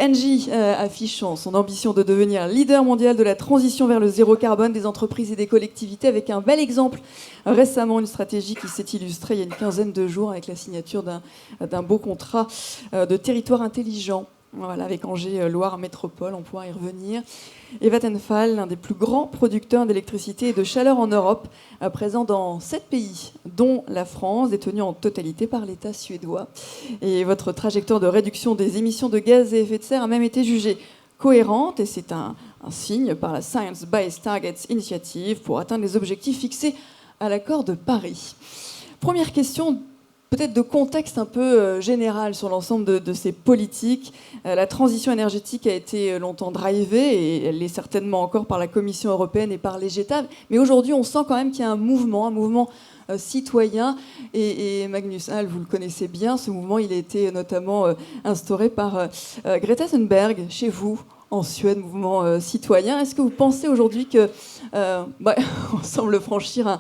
Engie affiche son ambition de devenir leader mondial de la transition vers le zéro carbone des entreprises et des collectivités, avec un bel exemple récemment, une stratégie qui s'est illustrée il y a une quinzaine de jours avec la signature d'un beau contrat de territoire intelligent. Voilà, avec Angers Loire Métropole, on pourra y revenir. Et Vattenfall, l'un des plus grands producteurs d'électricité et de chaleur en Europe, présent dans 7 pays, dont la France, détenu en totalité par l'État suédois. Et votre trajectoire de réduction des émissions de gaz à effet de serre a même été jugée cohérente, et c'est un signe par la Science Based Targets Initiative pour atteindre les objectifs fixés à l'accord de Paris. Première question, peut-être de contexte un peu général sur l'ensemble de ces politiques. La transition énergétique a été longtemps drivée, et elle l'est certainement encore par la Commission européenne et par les États. Mais aujourd'hui, on sent quand même qu'il y a un mouvement citoyen. Et Magnus Hall, vous le connaissez bien, ce mouvement, il a été notamment instauré par Greta Thunberg, chez vous, en Suède, mouvement citoyen. Est-ce que vous pensez aujourd'hui que on semble franchir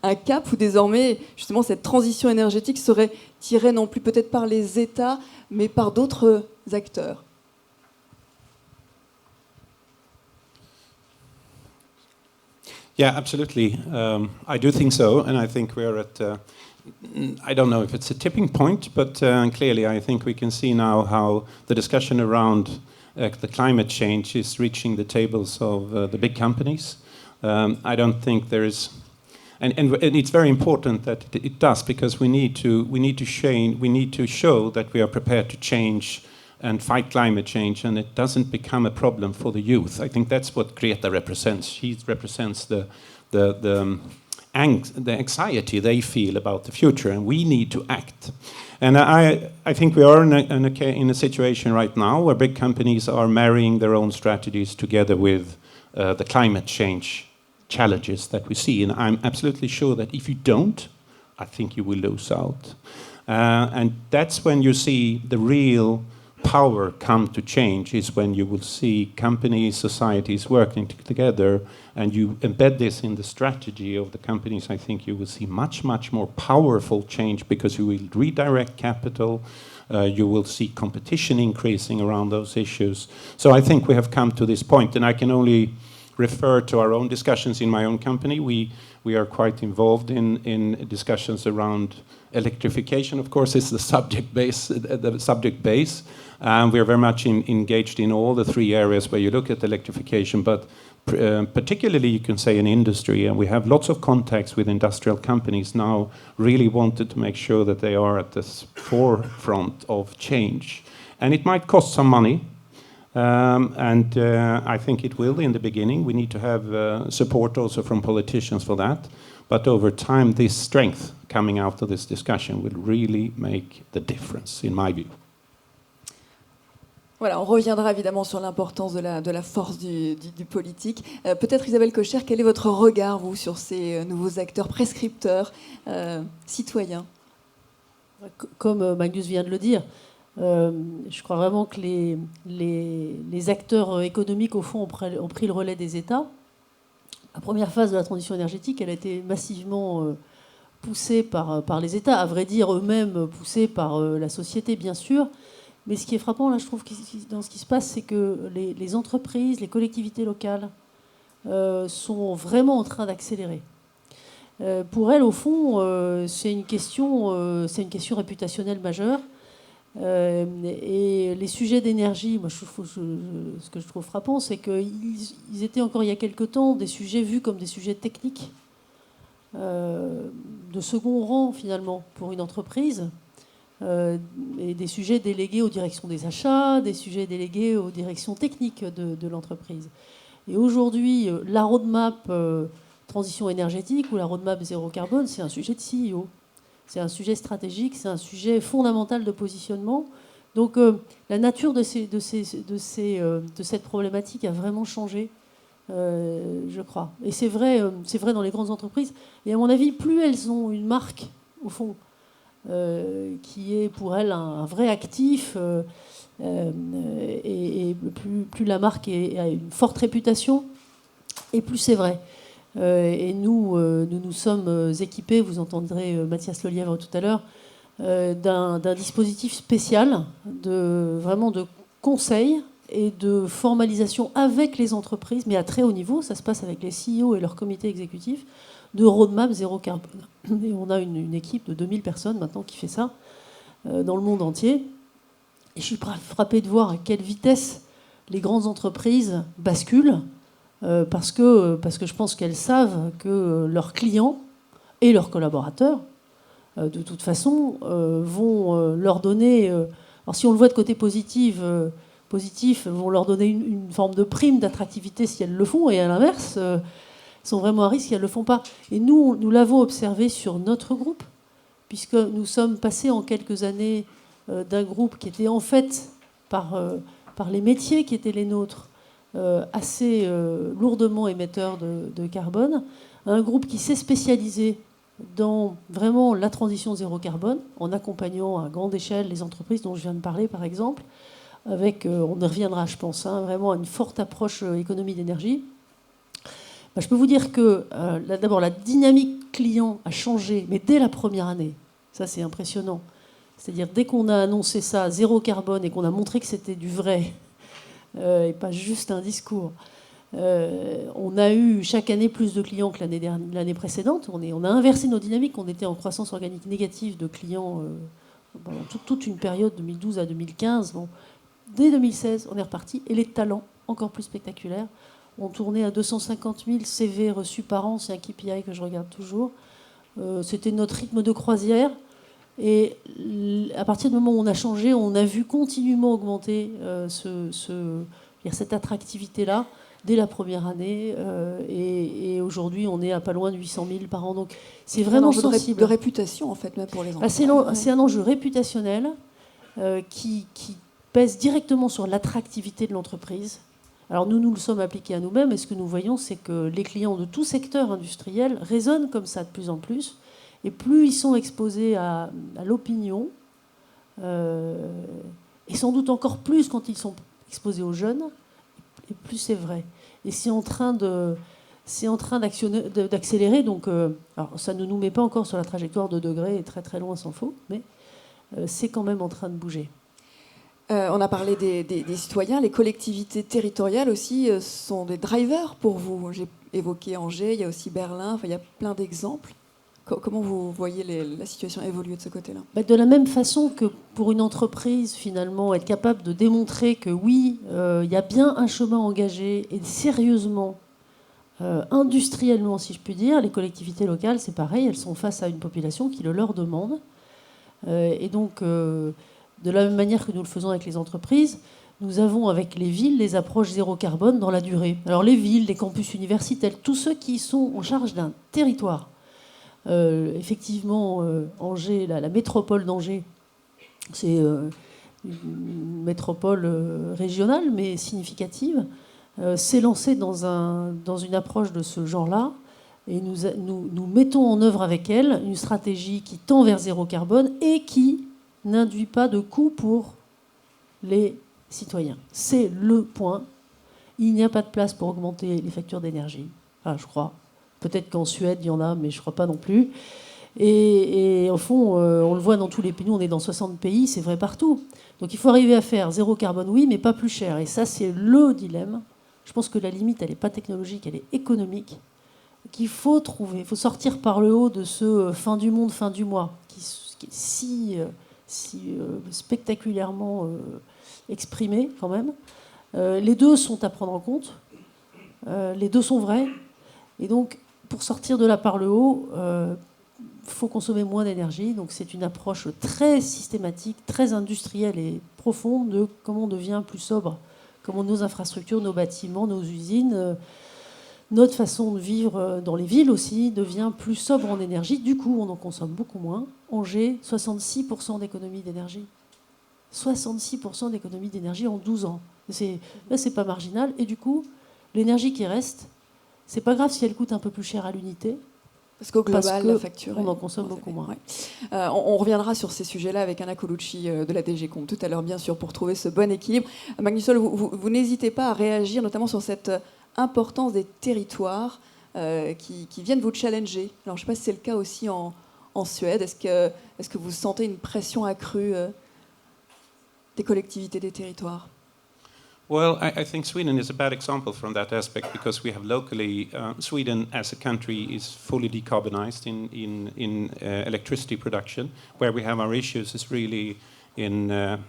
un cap où désormais, justement, cette transition énergétique serait tirée non plus peut-être par les États, mais par d'autres acteurs? Yeah, absolutely. I do think so, and I think we're at, I don't know if it's a tipping point, but clearly I think we can see now how the discussion around the climate change is reaching the tables of the big companies. I don't think there is, and it's very important that it does, because we need to show that we are prepared to change and fight climate change, and it doesn't become a problem for the youth. I think that's what Greta represents. She represents the anxiety they feel about the future, and we need to act. And I think we are in a situation right now where big companies are marrying their own strategies together with the climate change challenges that we see. And I'm absolutely sure that if you don't, I think you will lose out. And that's when you see the real power come to change, is when you will see companies, societies working together, and you embed this in the strategy of the companies. I think you will see much more powerful change, because you will redirect capital, you will see competition increasing around those issues. So I think we have come to this point, and I can only refer to our own discussions in my own company. We are quite involved in discussions around electrification. Of course, it's the subject base. We are very much engaged in all the 3 areas where you look at electrification, but particularly you can say in industry, and we have lots of contacts with industrial companies now, really wanted to make sure that they are at the forefront of change. And it might cost some money, and I think it will in the beginning. We need to have support also from politicians for that. But over time, this strength coming out of this discussion will really make the difference, in my view. Voilà, on reviendra évidemment sur l'importance de la force du politique. Peut-être Isabelle Kocher, quel est votre regard, vous, sur ces nouveaux acteurs prescripteurs, citoyens? Comme Magnus vient de le dire, je crois vraiment que les acteurs économiques, au fond, ont pris le relais des États. La première phase de la transition énergétique, elle a été massivement poussée par les États, à vrai dire eux-mêmes poussés par la société, bien sûr. Mais ce qui est frappant, là, je trouve, dans ce qui se passe, c'est que les entreprises, les collectivités locales sont vraiment en train d'accélérer. Pour elles, au fond, c'est une question réputationnelle majeure. Et les sujets d'énergie, moi, ce que je trouve frappant, c'est qu'ils étaient encore il y a quelque temps des sujets vus comme des sujets techniques, de second rang, finalement, pour une entreprise. Et des sujets délégués aux directions des achats, des sujets délégués aux directions techniques de l'entreprise. Et aujourd'hui, la roadmap transition énergétique ou la roadmap zéro carbone, c'est un sujet de CEO. C'est un sujet stratégique, c'est un sujet fondamental de positionnement. Donc la nature de cette problématique a vraiment changé, je crois. Et c'est vrai dans les grandes entreprises. Et à mon avis, plus elles ont une marque, au fond, qui est pour elle un vrai actif, et plus la marque a une forte réputation, et plus c'est vrai. Et nous sommes équipés, vous entendrez Mathias Lelièvre tout à l'heure, d'un dispositif spécial, vraiment de conseil et de formalisation avec les entreprises, mais à très haut niveau, ça se passe avec les CEO et leurs comités exécutifs, de roadmap zéro carbone. Et on a une équipe de 2000 personnes maintenant qui fait ça dans le monde entier. Et je suis frappée de voir à quelle vitesse les grandes entreprises basculent, parce que je pense qu'elles savent que leurs clients et leurs collaborateurs, de toute façon, vont leur donner... alors si on le voit de côté positif, vont leur donner une forme de prime d'attractivité si elles le font, et à l'inverse, sont vraiment à risque si elles ne le font pas. Et nous l'avons observé sur notre groupe, puisque nous sommes passés en quelques années d'un groupe qui était en fait, par les métiers qui étaient les nôtres, assez lourdement émetteur de carbone, à un groupe qui s'est spécialisé dans vraiment la transition zéro carbone, en accompagnant à grande échelle les entreprises dont je viens de parler, par exemple, avec, on y reviendra, je pense, vraiment une forte approche économie d'énergie. Je peux vous dire que, d'abord, la dynamique client a changé, mais dès la première année. Ça, c'est impressionnant. C'est-à-dire, dès qu'on a annoncé ça, zéro carbone, et qu'on a montré que c'était du vrai, et pas juste un discours, on a eu chaque année plus de clients que l'année précédente. On a inversé nos dynamiques. On était en croissance organique négative de clients pendant toute une période, 2012 à 2015. Bon. Dès 2016, on est reparti. Et les talents, encore plus spectaculaires, ont tourné à 250 000 CV reçus par an. C'est un KPI que je regarde toujours. C'était notre rythme de croisière. Et à partir du moment où on a changé, on a vu continuellement augmenter cette attractivité-là dès la première année. Et aujourd'hui, on est à pas loin de 800 000 par an. Donc c'est vraiment sensible. De réputation, en fait, même pour les entreprises. C'est un enjeu réputationnel qui pèse directement sur l'attractivité de l'entreprise. Alors nous le sommes appliqués à nous-mêmes, et ce que nous voyons, c'est que les clients de tout secteur industriel raisonnent comme ça de plus en plus, et plus ils sont exposés à l'opinion, et sans doute encore plus quand ils sont exposés aux jeunes, et plus c'est vrai. Et c'est en train d'accélérer, donc alors ça ne nous met pas encore sur la trajectoire de degrés, et très très loin s'en faut, mais c'est quand même en train de bouger. On a parlé des citoyens, les collectivités territoriales aussi sont des drivers pour vous. J'ai évoqué Angers, il y a aussi Berlin, il y a plein d'exemples. Comment vous voyez la situation évoluer de ce côté-là ? De la même façon que pour une entreprise, finalement, être capable de démontrer que oui, il y a bien un chemin engagé, et sérieusement, industriellement, si je puis dire, les collectivités locales, c'est pareil, elles sont face à une population qui le leur demande. Et donc... de la même manière que nous le faisons avec les entreprises, nous avons avec les villes les approches zéro carbone dans la durée. Alors les villes, les campus universitaires, tous ceux qui sont en charge d'un territoire. Effectivement, Angers, la métropole d'Angers, c'est une métropole régionale, mais significative, s'est lancée dans une approche de ce genre-là. Et nous mettons en œuvre avec elle une stratégie qui tend vers zéro carbone et qui n'induit pas de coût pour les citoyens. C'est le point. Il n'y a pas de place pour augmenter les factures d'énergie. Enfin, je crois. Peut-être qu'en Suède, il y en a, mais je ne crois pas non plus. Et au fond, on le voit dans tous les pays. Nous, on est dans 60 pays, c'est vrai partout. Donc il faut arriver à faire zéro carbone, oui, mais pas plus cher. Et ça, c'est le dilemme. Je pense que la limite, elle n'est pas technologique, elle est économique. Qu'il faut trouver. Il faut sortir par le haut de ce fin du monde, fin du mois, qui est si spectaculairement exprimé quand même. Les deux sont à prendre en compte. Les deux sont vrais. Et donc, pour sortir de là par le haut, faut consommer moins d'énergie. Donc c'est une approche très systématique, très industrielle et profonde de comment on devient plus sobre, comment nos infrastructures, nos bâtiments, nos usines, notre façon de vivre dans les villes aussi devient plus sobre en énergie. Du coup, on en consomme beaucoup moins. Angers, 66% d'économie d'énergie. 66% d'économie d'énergie en 12 ans. Là, c'est pas marginal. Et du coup, l'énergie qui reste, c'est pas grave si elle coûte un peu plus cher à l'unité. Parce qu'au global, la facture... on en consomme beaucoup moins. Ouais. On reviendra sur ces sujets-là avec Anna Colucci de la DG Comp tout à l'heure, bien sûr, pour trouver ce bon équilibre. Magnus Sol, vous n'hésitez pas à réagir, notamment sur cette importance des territoires qui viennent vous challenger. Alors, je ne sais pas si c'est le cas aussi en Suède. Est-ce que vous sentez une pression accrue des collectivités, des territoires ? Well, I think Sweden is a bad example from that aspect because we have locally, Sweden as a country is fully decarbonized in electricity production. Where we have our issues is really in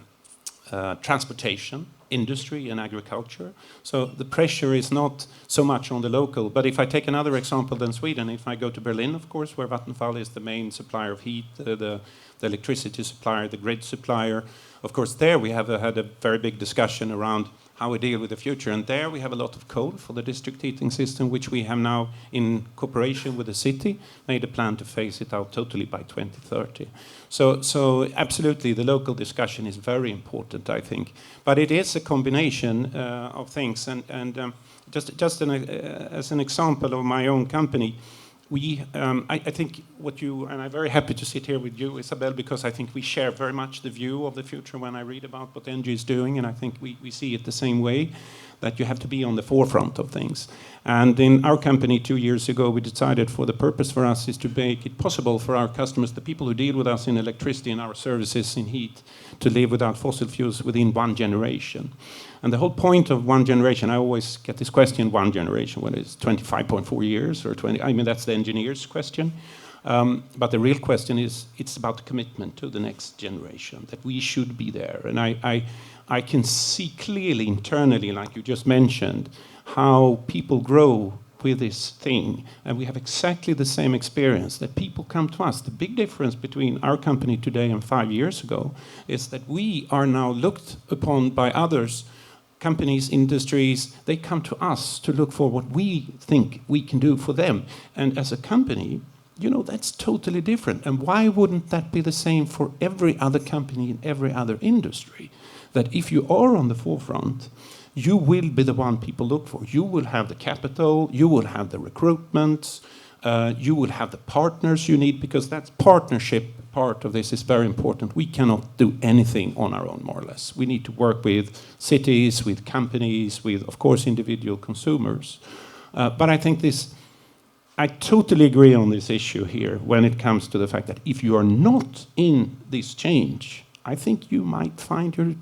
transportation, industry and agriculture. So the pressure is not so much on the local. But if I take another example than Sweden, if I go to Berlin, of course, where Vattenfall is the main supplier of heat, the electricity supplier, the grid supplier, of course, there we have had a very big discussion around how we deal with the future. And there we have a lot of coal for the district heating system, which we have now, in cooperation with the city, made a plan to phase it out totally by 2030. So absolutely, the local discussion is very important, I think. But it is a combination of things. And just as an example of my own company, I think what you, and I'm very happy to sit here with you, Isabelle, because I think we share very much the view of the future when I read about what ENGIE is doing, and I think we see it the same way, that you have to be on the forefront of things. And in our company 2 years ago, we decided for the purpose for us is to make it possible for our customers, the people who deal with us in electricity and our services in heat, to live without fossil fuels within 1 generation. And the whole point of 1 generation, I always get this question, 1 generation, when it's 25.4 years or 20, I mean, that's the engineer's question. But the real question is, it's about the commitment to the next generation, that we should be there. And I can see clearly internally, like you just mentioned, how people grow with this thing. And we have exactly the same experience, that people come to us. The big difference between our company today and 5 years ago is that we are now looked upon by others, companies, industries. They come to us to look for what we think we can do for them. And as a company, you know, that's totally different. And why wouldn't that be the same for every other company in every other industry? That if you are on the forefront, you will be the one people look for. You will have the capital, you will have the recruitment, you will have the partners you need, because that partnership part of this is very important. We cannot do anything on our own, more or less. We need to work with cities, with companies, with, of course, individual consumers. But I think I totally agree on this issue here when it comes to the fact that if you are not in this change, I think you might find you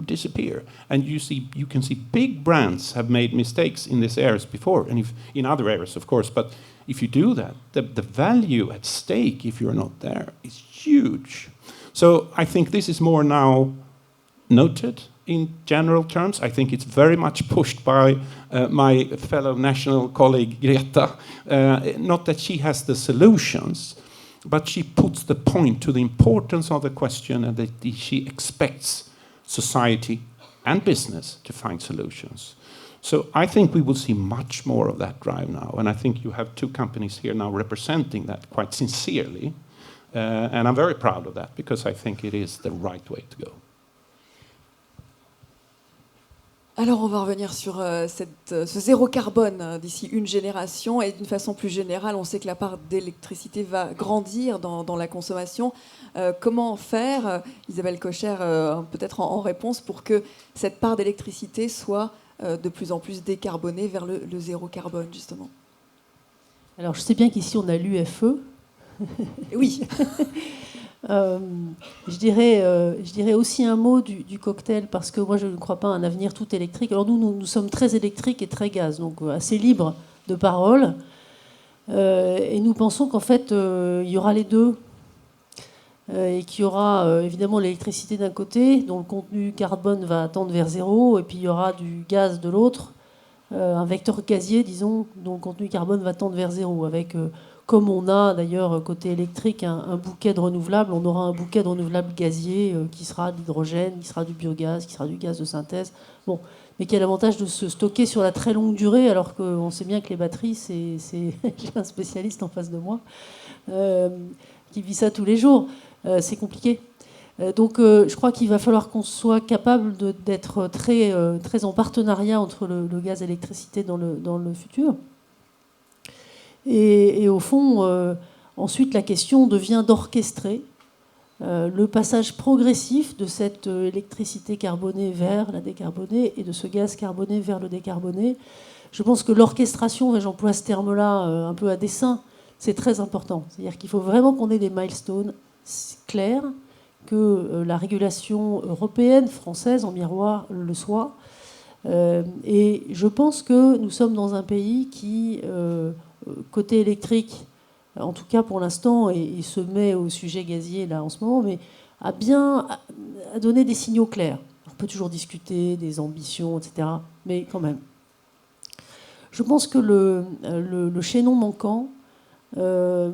disappear. And you can see big brands have made mistakes in these areas before, and in other areas, of course. But if you do that, the value at stake, if you're not there, is huge. So I think this is more now noted in general terms. I think it's very much pushed by my fellow national colleague, Greta. Not that she has the solutions, but she puts the point to the importance of the question, and that she expects society and business to find solutions. So I think we will see much more of that drive now. And I think you have 2 companies here now representing that quite sincerely. And I'm very proud of that, because I think it is the right way to go. Alors on va revenir sur ce zéro carbone d'ici une génération, et d'une façon plus générale, on sait que la part d'électricité va grandir dans la consommation. Comment faire, Isabelle Kocher, peut-être en réponse, pour que cette part d'électricité soit de plus en plus décarbonée vers le zéro carbone, justement? Alors je sais bien qu'ici on a l'UFE. Oui. Je dirais aussi un mot du cocktail, parce que moi je ne crois pas à un avenir tout électrique. Alors nous sommes très électriques et très gaz, donc assez libres de parole. Et nous pensons qu'en fait il y aura les deux. Et qu'il y aura évidemment l'électricité d'un côté, dont le contenu carbone va tendre vers zéro, et puis il y aura du gaz de l'autre, un vecteur gazier, disons, dont le contenu carbone va tendre vers zéro, avec... Comme on a d'ailleurs côté électrique un bouquet de renouvelables, on aura un bouquet de renouvelables gaziers qui sera de l'hydrogène, qui sera du biogaz, qui sera du gaz de synthèse. Bon, mais qui a l'avantage de se stocker sur la très longue durée, alors qu'on sait bien que les batteries, j'ai un spécialiste en face de moi qui vit ça tous les jours. C'est compliqué. Donc je crois qu'il va falloir qu'on soit capable d'être très en partenariat entre le gaz et l'électricité dans le futur. Et au fond, ensuite, la question devient d'orchestrer le passage progressif de cette électricité carbonée vers la décarbonée et de ce gaz carboné vers le décarboné. Je pense que l'orchestration, et j'emploie ce terme-là un peu à dessein, c'est très important. C'est-à-dire qu'il faut vraiment qu'on ait des milestones clairs, que la régulation européenne, française, en miroir, le soit, Et je pense que nous sommes dans un pays qui, côté électrique, en tout cas pour l'instant, et il se met au sujet gazier là en ce moment, mais a donné des signaux clairs. On peut toujours discuter des ambitions, etc. Mais quand même. Je pense que le chaînon manquant, en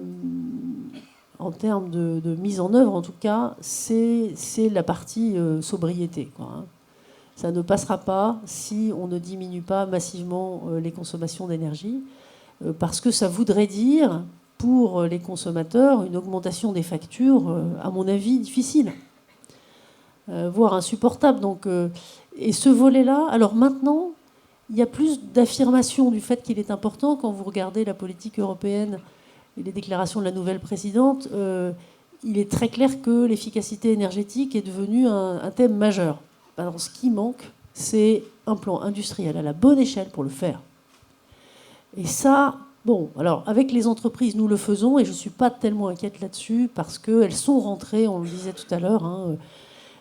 termes de mise en œuvre en tout cas, c'est la partie sobriété, quoi, hein. Ça ne passera pas si on ne diminue pas massivement les consommations d'énergie, parce que ça voudrait dire, pour les consommateurs, une augmentation des factures, à mon avis, difficile, voire insupportable. Donc, et ce volet-là, alors maintenant, il y a plus d'affirmation du fait qu'il est important. Quand vous regardez la politique européenne et les déclarations de la nouvelle présidente, il est très clair que l'efficacité énergétique est devenue un thème majeur. Alors, ce qui manque, c'est un plan industriel à la bonne échelle pour le faire. Et ça, bon, alors avec les entreprises, nous le faisons, et je ne suis pas tellement inquiète là-dessus, parce qu'elles sont rentrées, on le disait tout à l'heure, hein,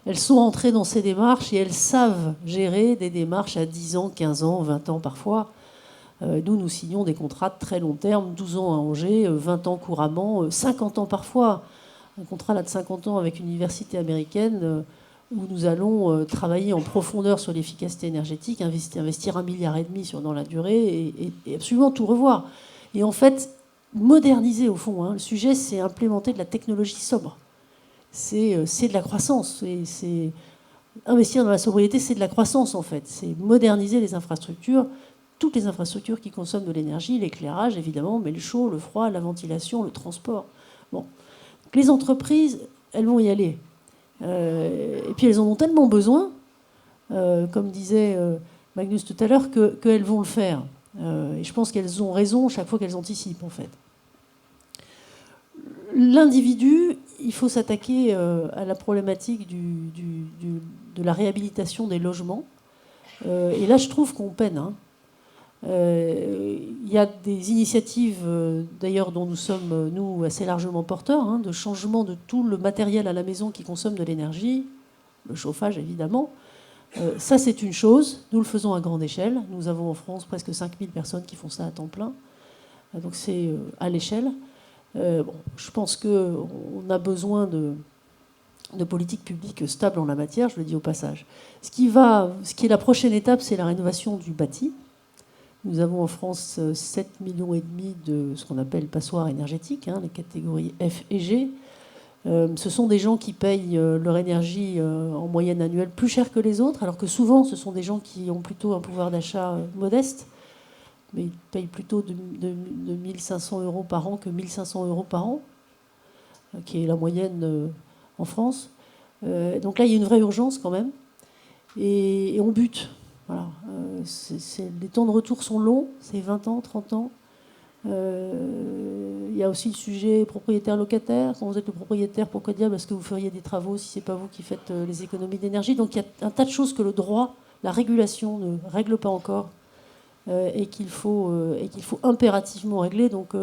elles sont rentrées dans ces démarches et elles savent gérer des démarches à 10 ans, 15 ans, 20 ans parfois. Nous signons des contrats de très long terme, 12 ans à Angers, 20 ans couramment, 50 ans parfois. Un contrat là, de 50 ans avec une université américaine où nous allons travailler en profondeur sur l'efficacité énergétique, investir 1,5 milliard dans la durée et absolument tout revoir. Et en fait, moderniser au fond, hein, le sujet, c'est implémenter de la technologie sobre. C'est de la croissance. Investir dans la sobriété, c'est de la croissance en fait. C'est moderniser les infrastructures, toutes les infrastructures qui consomment de l'énergie, l'éclairage évidemment, mais le chaud, le froid, la ventilation, le transport. Bon. Donc, les entreprises, elles vont y aller. Et puis elles en ont tellement besoin, comme disait Magnus tout à l'heure, qu'elles vont le faire. Et je pense qu'elles ont raison chaque fois qu'elles anticipent en fait. L'individu, il faut s'attaquer à la problématique de la réhabilitation des logements. Et là, je trouve qu'on peine, hein. Il y a des initiatives, d'ailleurs, dont nous sommes, nous, assez largement porteurs, hein, de changement de tout le matériel à la maison qui consomme de l'énergie, le chauffage, évidemment. Ça, c'est une chose. Nous le faisons à grande échelle. Nous avons en France presque 5000 personnes qui font ça à temps plein. Donc, c'est à l'échelle. Bon, je pense qu'on a besoin de politiques publiques stables en la matière, je le dis au passage. Ce qui est la prochaine étape, c'est la rénovation du bâti. Nous avons en France 7,5 millions de ce qu'on appelle passoires énergétiques, hein, les catégories F et G. Ce sont des gens qui payent leur énergie en moyenne annuelle plus cher que les autres, alors que souvent, ce sont des gens qui ont plutôt un pouvoir d'achat modeste, mais ils payent plutôt de 1 500 € par an que 1 500 € par an, qui est la moyenne en France. Donc là, il y a une vraie urgence quand même, et on bute. Voilà. Les temps de retour sont longs, c'est 20 ans, 30 ans. Il y a aussi le sujet propriétaire-locataire. Quand vous êtes le propriétaire, pourquoi diable est-ce que vous feriez des travaux si ce n'est pas vous qui faites les économies d'énergie? Donc il y a un tas de choses que le droit, la régulation ne règle pas encore et qu'il faut impérativement régler. Donc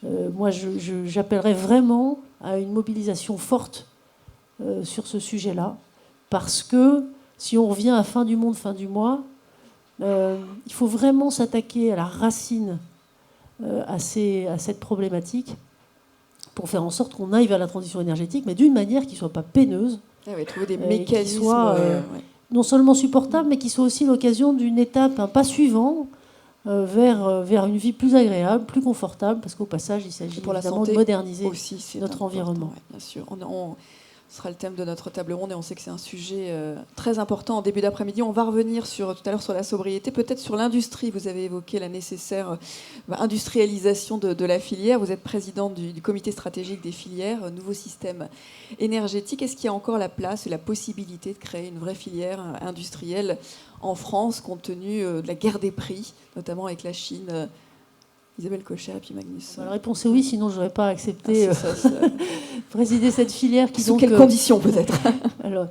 moi, j'appellerais vraiment à une mobilisation forte sur ce sujet-là, parce que si on revient à fin du monde, fin du mois, il faut vraiment s'attaquer à la racine à cette problématique pour faire en sorte qu'on aille vers la transition énergétique, mais d'une manière qui ne soit pas peineuse. Ah oui, trouver des mécanismes qui soit non seulement supportable, mais qui soit aussi l'occasion d'une étape, un pas suivant vers une vie plus agréable, plus confortable, parce qu'au passage, il s'agit évidemment de moderniser aussi, notre environnement. Ouais, bien sûr. Ce sera le thème de notre table ronde et on sait que c'est un sujet très important en début d'après-midi. On va revenir tout à l'heure sur la sobriété, peut-être sur l'industrie. Vous avez évoqué la nécessaire industrialisation de la filière. Vous êtes présidente du comité stratégique des filières, nouveau système énergétique. Est-ce qu'il y a encore la place et la possibilité de créer une vraie filière industrielle en France, compte tenu de la guerre des prix, notamment avec la Chine? Isabelle Kocher et puis Magnus. La réponse est oui, sinon je n'aurais pas accepté présider cette filière qui sous quelles conditions peut-être alors,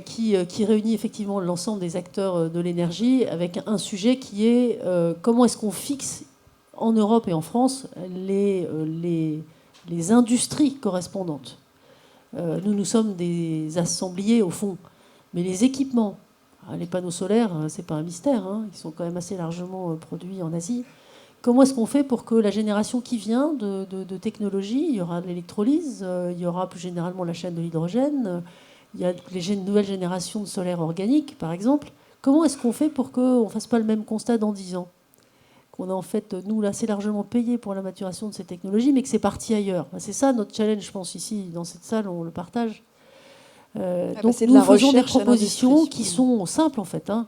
qui réunit effectivement l'ensemble des acteurs de l'énergie avec un sujet qui est comment est-ce qu'on fixe en Europe et en France les industries correspondantes. Nous sommes des assembliers au fond, mais les équipements Les panneaux solaires, c'est pas un mystère, hein, ils sont quand même assez largement produits en Asie. Comment est-ce qu'on fait pour que la génération qui vient de technologie, il y aura de l'électrolyse, il y aura plus généralement la chaîne de l'hydrogène, il y a les nouvelles générations de solaire organique, par exemple. Comment est-ce qu'on fait pour qu'on ne fasse pas le même constat dans 10 ans? Qu'on a en fait, nous, là, assez largement payé pour la maturation de ces technologies, mais que c'est parti ailleurs. C'est ça notre challenge, je pense, ici, dans cette salle, on le partage. Donc nous faisons des propositions qui sont simples, en fait. Hein.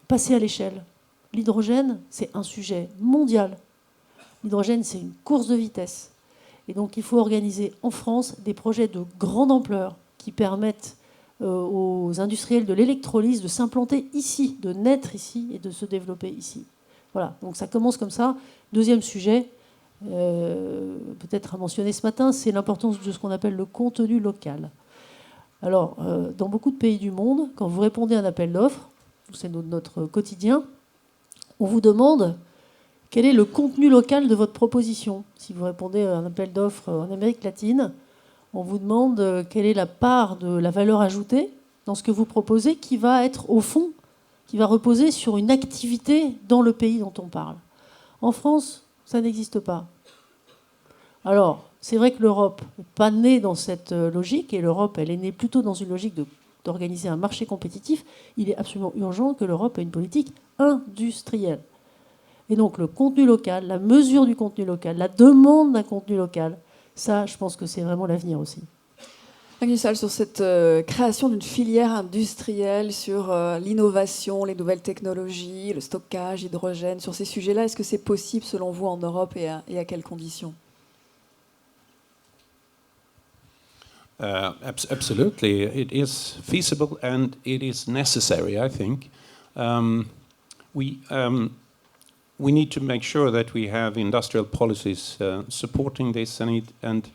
Passer à l'échelle. L'hydrogène, c'est un sujet mondial. L'hydrogène, c'est une course de vitesse. Et donc, il faut organiser en France des projets de grande ampleur qui permettent aux industriels de l'électrolyse de s'implanter ici, de naître ici et de se développer ici. Voilà, donc ça commence comme ça. Deuxième sujet, peut-être à mentionner ce matin, c'est l'importance de ce qu'on appelle le contenu local. Alors, dans beaucoup de pays du monde, quand vous répondez à un appel d'offres, c'est notre quotidien, on vous demande quel est le contenu local de votre proposition. Si vous répondez à un appel d'offres en Amérique latine, on vous demande quelle est la part de la valeur ajoutée dans ce que vous proposez qui va être au fond, qui va reposer sur une activité dans le pays dont on parle. En France, ça n'existe pas. Alors, c'est vrai que l'Europe n'est pas née dans cette logique, et l'Europe, elle est née plutôt dans une logique d'organiser un marché compétitif. Il est absolument urgent que l'Europe ait une politique industrielle. Et donc le contenu local, la mesure du contenu local, la demande d'un contenu local, ça, je pense que c'est vraiment l'avenir aussi. Agnès, sur cette création d'une filière industrielle, sur l'innovation, les nouvelles technologies, le stockage, l'hydrogène, sur ces sujets-là, est-ce que c'est possible selon vous en Europe et à quelles conditions? Absolutely, it is feasible and it is necessary, I think. We need to make sure that we have industrial policies supporting this, and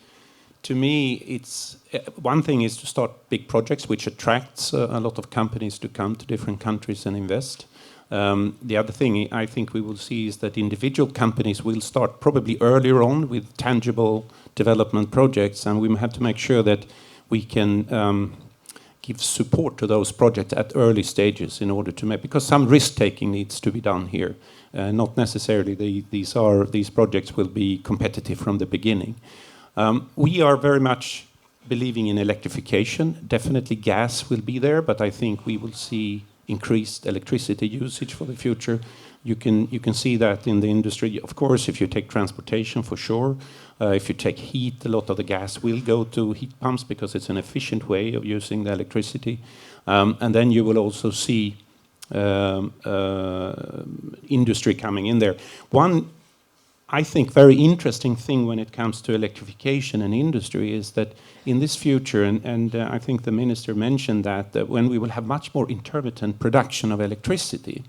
to me, it's one thing is to start big projects, which attracts a lot of companies to come to different countries and invest. The other thing I think we will see is that individual companies will start probably earlier on with tangible development projects, and we have to make sure that we can give support to those projects at early stages in order to make, because some risk-taking needs to be done here. Not necessarily these projects will be competitive from the beginning. We are very much believing in electrification. Definitely gas will be there, but I think we will see increased electricity usage for the future. You can see that in the industry. Of course, if you take transportation, for sure. If you take heat, a lot of the gas will go to heat pumps because it's an efficient way of using the electricity. And then you will also see industry coming in there. One, I think, very interesting thing when it comes to electrification and industry is that in this future, and I think the minister mentioned that when we will have much more intermittent production of electricity,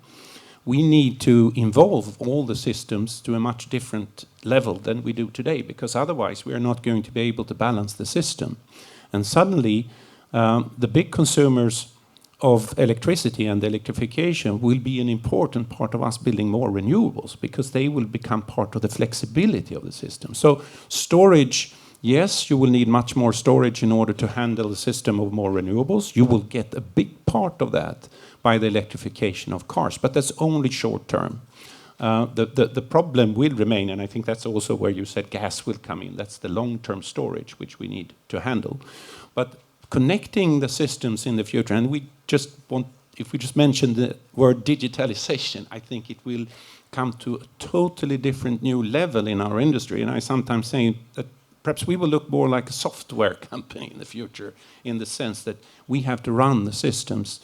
we need to involve all the systems to a much different level than we do today, because otherwise we are not going to be able to balance the system. And suddenly, the big consumers of electricity and electrification will be an important part of us building more renewables, because they will become part of the flexibility of the system. So storage, yes, you will need much more storage in order to handle the system of more renewables. You will get a big part of that by the electrification of cars, but that's only short term. The problem will remain, and I think that's also where you said gas will come in. That's the long-term storage, which we need to handle. But connecting the systems in the future, and if we just mention the word digitalization, I think it will come to a totally different new level in our industry. And I sometimes say that perhaps we will look more like a software company in the future, in the sense that we have to run the systems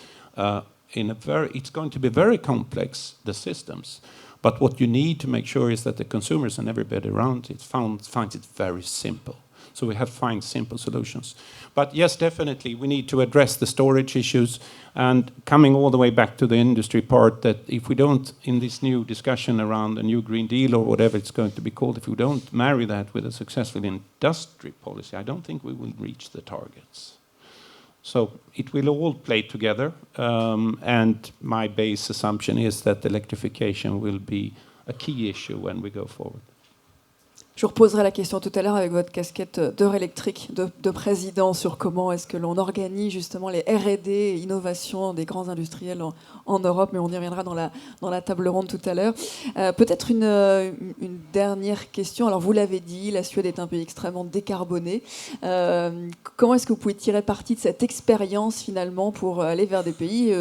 it's going to be very complex, the systems. But what you need to make sure is that the consumers and everybody around it finds it very simple. So we have to find simple solutions. But yes, definitely, we need to address the storage issues, and coming all the way back to the industry part, that if we don't, in this new discussion around the new Green Deal or whatever it's going to be called, if we don't marry that with a successful industry policy, I don't think we will reach the targets. So it will all play together, and my base assumption is that electrification will be a key issue when we go forward. Je vous reposerai la question tout à l'heure avec votre casquette d'Eurélectrique, de président, sur comment est-ce que l'on organise justement les R&D, innovations des grands industriels en Europe, mais on y reviendra dans la table ronde tout à l'heure. Peut-être une dernière question. Alors vous l'avez dit, la Suède est un pays extrêmement décarboné. Comment est-ce que vous pouvez tirer parti de cette expérience finalement pour aller vers des pays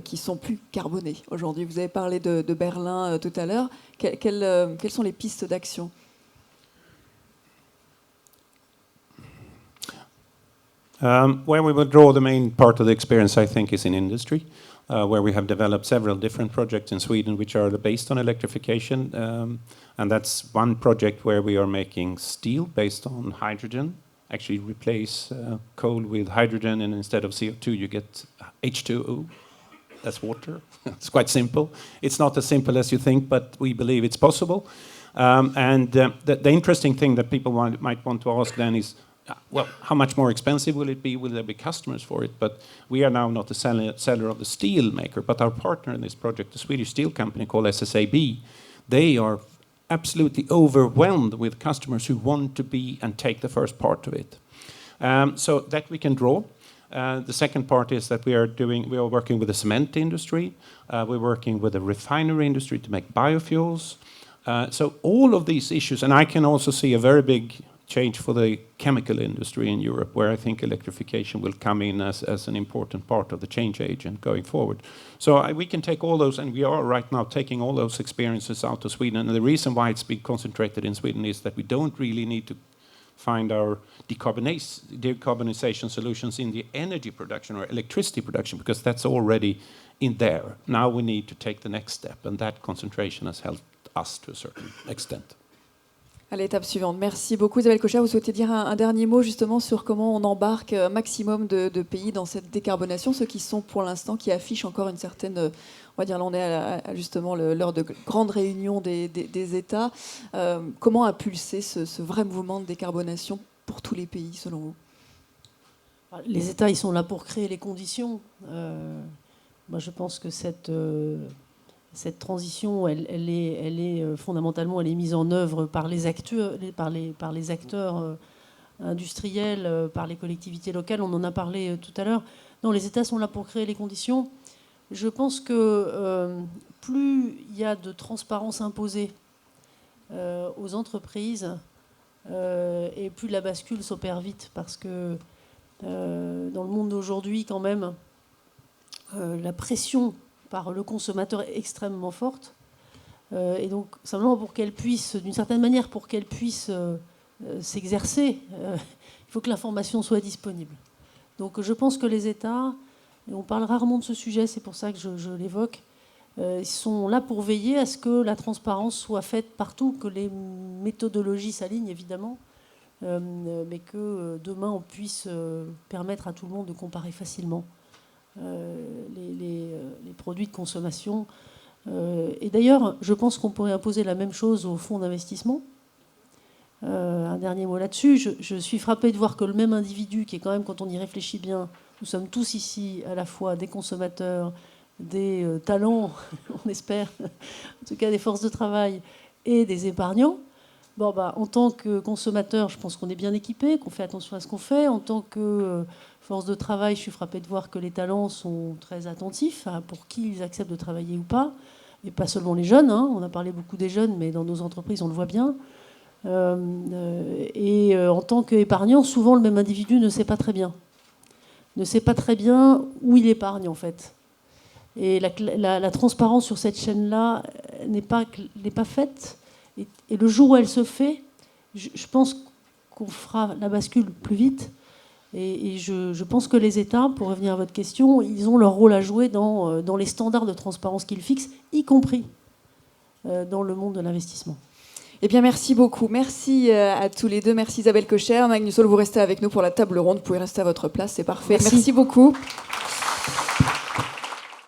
qui sont plus carbonés aujourd'hui? Vous avez parlé de Berlin tout à l'heure. Quelles sont les pistes d'action? Where we will draw the main part of the experience, I think, is in industry, where we have developed several different projects in Sweden which are based on electrification. And that's one project where we are making steel based on hydrogen. Actually replace coal with hydrogen, and instead of CO2 you get H2O. That's water. It's quite simple. It's not as simple as you think, but we believe it's possible. The interesting thing that people might want to ask then is, well, how much more expensive will it be? Will there be customers for it? But we are now not the seller of the steel maker, but our partner in this project, the Swedish steel company called SSAB, they are absolutely overwhelmed with customers who want to be and take the first part of it. So that we can draw. The second part is that we are working with the cement industry. We're working with the refinery industry to make biofuels. So all of these issues, and I can also see a very big change for the chemical industry in Europe, where I think electrification will come in as an important part of the change agent going forward. So we can take all those, and we are right now taking all those experiences out of Sweden. And the reason why it's been concentrated in Sweden is that we don't really need to find our decarbonization solutions in the energy production or electricity production, because that's already in there. Now we need to take the next step, and that concentration has helped us to a certain extent. À l'étape suivante. Merci beaucoup Isabelle Kocher. Vous souhaitez dire un dernier mot justement sur comment on embarque un maximum de pays dans cette décarbonation, ceux qui sont pour l'instant, qui affichent encore une certaine, on va dire là on est à justement l'heure de grande réunion des États. Comment impulser ce vrai mouvement de décarbonation pour tous les pays selon vous? Les États, ils sont là pour créer les conditions. Moi je pense que cette transition, elle est fondamentalement, elle est mise en œuvre par les acteurs, par les acteurs industriels, par les collectivités locales. On en a parlé tout à l'heure. Non, les États sont là pour créer les conditions. Je pense que plus il y a de transparence imposée aux entreprises, et plus la bascule s'opère vite, parce que dans le monde d'aujourd'hui, quand même, la pression par le consommateur est extrêmement forte. Et donc, simplement pour qu'elle puisse, d'une certaine manière, pour qu'elle puisse s'exercer, il faut que l'information soit disponible. Donc je pense que les États, et on parle rarement de ce sujet, c'est pour ça que je l'évoque, ils sont là pour veiller à ce que la transparence soit faite partout, que les méthodologies s'alignent évidemment, mais que demain on puisse permettre à tout le monde de comparer facilement les produits de consommation. Et d'ailleurs, je pense qu'on pourrait imposer la même chose aux fonds d'investissement. Un dernier mot là-dessus. Je suis frappée de voir que le même individu, qui est quand même, quand on y réfléchit bien, nous sommes tous ici à la fois des consommateurs, des talents, on espère, en tout cas des forces de travail, et des épargnants. Bon, en tant que consommateur, je pense qu'on est bien équipé, qu'on fait attention à ce qu'on fait. En tant que force de travail, je suis frappée de voir que les talents sont très attentifs à pour qui ils acceptent de travailler ou pas. Et pas seulement les jeunes, hein. On a parlé beaucoup des jeunes, mais dans nos entreprises, on le voit bien. En tant qu'épargnant, souvent le même individu ne sait pas très bien. Ne sait pas très bien où il épargne, en fait. Et la transparence sur cette chaîne-là n'est pas faite. Et le jour où elle se fait, je pense qu'on fera la bascule plus vite. Et je pense que les États, pour revenir à votre question, ils ont leur rôle à jouer dans les standards de transparence qu'ils fixent, y compris dans le monde de l'investissement. Eh bien, merci beaucoup. Merci à tous les deux. Merci Isabelle Kocher. Magnus Hall, vous restez avec nous pour la table ronde. Vous pouvez rester à votre place, c'est parfait. Merci beaucoup.